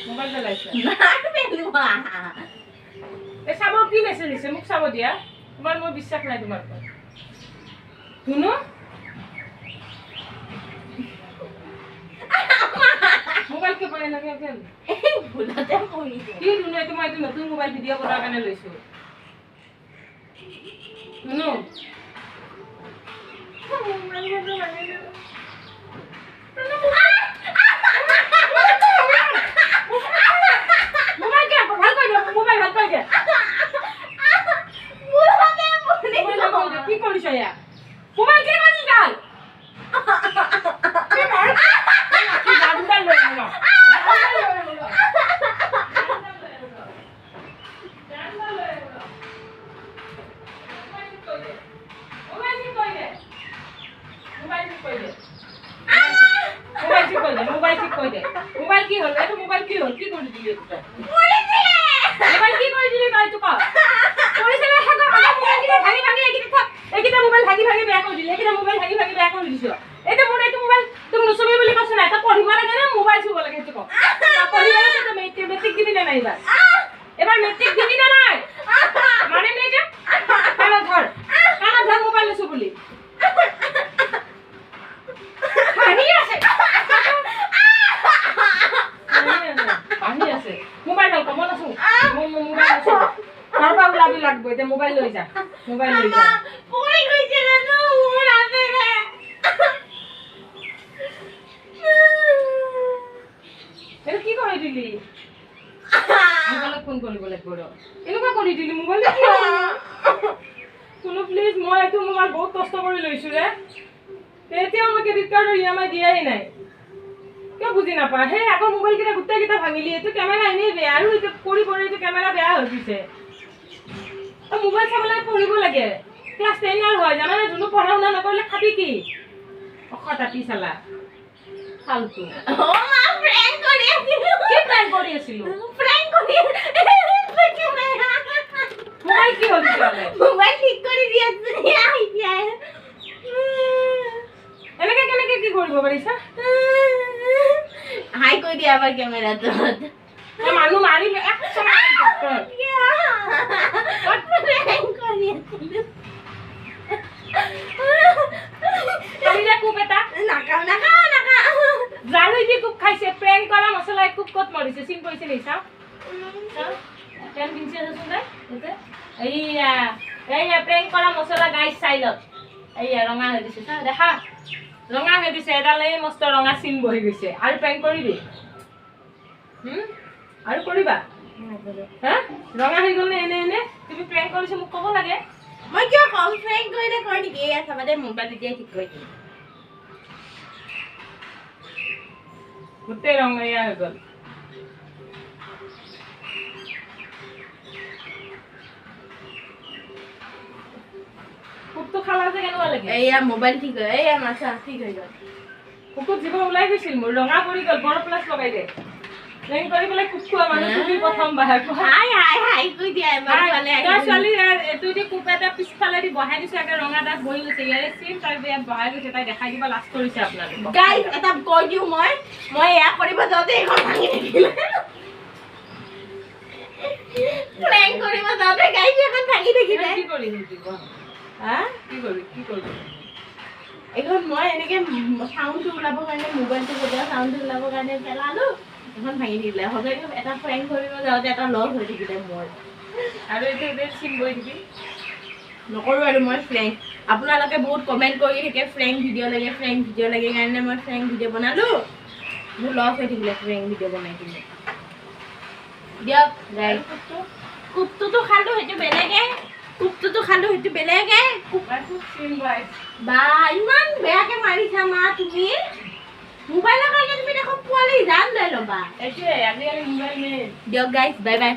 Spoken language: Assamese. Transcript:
মোবাইল জ্বলাইছে না পেলোৱা এ চাব কি মেছেজ দিছে মোক চাব দিয়া তোমাৰ মই বিশ্বাস নাই তোমাৰ ওপৰত শুনো মোবাইল কে পৰে লাগে কেন এই ভুলতে পৰি কি শুনো তোমাৰ এইটো নতুন মোবাইল ভিডিঅ' কৰাৰ কাৰণে লৈছো শুনো কি কৰিছ ইয়া মোবাইল কে মানি গাল মোবাইল কি হল এটো মোবাইল কি হল কি কৰি দিলি এটা মোবাইল কি কৰি দিলি তই তো ক কৰিছে না হাগা মোবাইল কি ভাঙি ভাঙি একিটা মোবাইল ভাঙি ভাঙি বেয়া কৰি দিলি একিটা মোবাইল ভাঙি ভাঙি বেয়া কৰি দিছ এটা মোৰ এইটো মোবাইল তুমি নচবি বুলি কৈছ না এটা পঢ়িব লাগে না মোবাইল চুব লাগে তো ক পঢ়িব লাগে তো মেট্ৰিক দিবি না নাই এবাৰ মেট্ৰিক দিবি না নাই মানে নে যে কানা ধৰ মোবাইল লৈছো বুলি হানি আছে মোবাইল নাই কমন আছো মোবাইল আছে ঘৰপা ওলাবি লাগব এটা মোবাইল লৈ যা পৰি গৈছে না মোৰ আছে ৰে এটো কি কৰি দিলি মোবাইলত ফোন কৰিব লাগিব ৰ এনেকুৱা কৰি দিলি মোবাইল কি কোনো প্লিজ মই এইটো মোবাইল বহুত কষ্ট কৰি লৈছো ৰে তেতিয়া মই ক্ৰেডিট কাৰ্ডৰ ইএমআই দিয়াই নাই কিয় বুজি নাপা হে আগৰ মোবাইল কিটা গুটেই কিটা ভাঙিলি এইটো কেমেৰা এনেই বেয়া আৰু এইটো পৰি এইটো কেমেৰা বেয়া হৈ গৈছে মোবাইল চাবলৈ পঢ়িব লাগে ক্লাছ 10 ইয়াৰ হয় জানা না যোনো পঢ়া শুনা নকৰিলে খাবি কি অখতাপি চালা ফালতু ও মা প্ৰ্যাঙ্ক কৰি আছিল কি প্ৰ্যাঙ্ক কৰি আছিল প্ৰ্যাঙ্ক কৰি মোবাইল কি হ'ল তেতিয়ালে মোবাইল ঠিক কৰি দি আছে আইয়া এনেকে কেনেকে কি কৰিব পাৰিছা হাই কৈ দিয়া আবাৰ ক্যামেৰাতে মানুহ মাৰি প্ৰ্যাঙ্ক কৰি আছিল কালিলে কুপ এটা নাকা জানো দি কুপ খাইছে প্ৰ্যাঙ্ক কৰা মছলা কুপ কত মৰিছে চিন কৰিছে নি চাও তেল কিনছে আছে দে এতে এইয়া প্ৰ্যাঙ্ক কৰা মছলা গাইস চাইলত এইয়া ৰঙা হৈ দিছে চা দেখা ৰঙা হৈ দিছে এডালে মস্ত ৰঙা চিন বহি গৈছে আৰু প্ৰ্যাঙ্ক কৰিবি আৰু কৰিবা হা ৰঙা হৈ গ'ল এনে এনে তুমি প্ৰ্যাঙ্ক কৰিছ মোক ক'ব লাগে মই কিয় কম প্ৰ্যাঙ্ক কৰিলে কৈ নেকি আছে মানে মোবাইল দিয়ে ঠিক কৰি দিম গোটেই ৰঙা ইয়া হৈ গ'ল কুকুৰটো খালা যে কেনেকুৱা লাগে এইয়া মোবাইল ঠিক হয় এইয়া মাছা ঠিক হৈ গ'ল কুকুৰ জীৱ ওলাই গৈছিল মোৰ ৰঙা কৰি গ'ল বৰ প্লাছ লগাই দে প্লেন কৰি পেলাই কুক খোৱা মানুহ তুমি প্ৰথম বাহাৰ হাই কৈ দিয়া এবাৰ ভালে তই ছোৱালী তুই দি কুপ এটা পিছফালে দি বহাই দিছে একে ৰঙা দাগ বহি গৈছে ইয়াৰে চিম তাই ইয়াত বহাই গৈছে তাই দেখাই দিব লাজ কৰিছে আপোনালোকে গাইজ এটা কৈ দিওঁ মই এয়া কৰিব যাওঁতে এখন ভাঙি থাকিলে প্লেন কৰিব যাওঁতে গাইজ এখন ভাঙি থাকিলে কি কৰি দিব হা কি কৰি এখন মই এনেকে সাউণ্ডটো ওলাবৰ কাৰণে মোবাইলটো বজোৱা সাউণ্ডটো ওলাবৰ কাৰণে পেলালো এখন ভাঙি দিলে হবে এটা প্ৰেংক কৰিব যাওঁতে এটা লছ হৈ থাকিলে মোৰ আৰু এইটো চিম বহি দিবি নকৰোঁ আৰু মই ফ্ৰেংক আপোনালোকে বহুত কমেণ্ট কৰি থাকে ফ্ৰেংক ভিডিঅ' লাগে কাৰণে মই ফ্ৰেংক ভিডিঅ' বনালোঁ মোৰ লছ হৈ থাকিলে ফ্ৰেংক ভিডিঅ' বনাই কিনে দিয়ক গাইজ কুপটোতো খালোঁ সেইটো বেলেগে বা ইমান বেয়াকে মাৰিছা মা তুমি মোবাইলৰ কাৰণে তুমি দেখোন পোৱালি জান লৈ ল'বা এইটোৱে আজিকালি মোবাইল মেইন দিয়ক গাইজ বাই বাই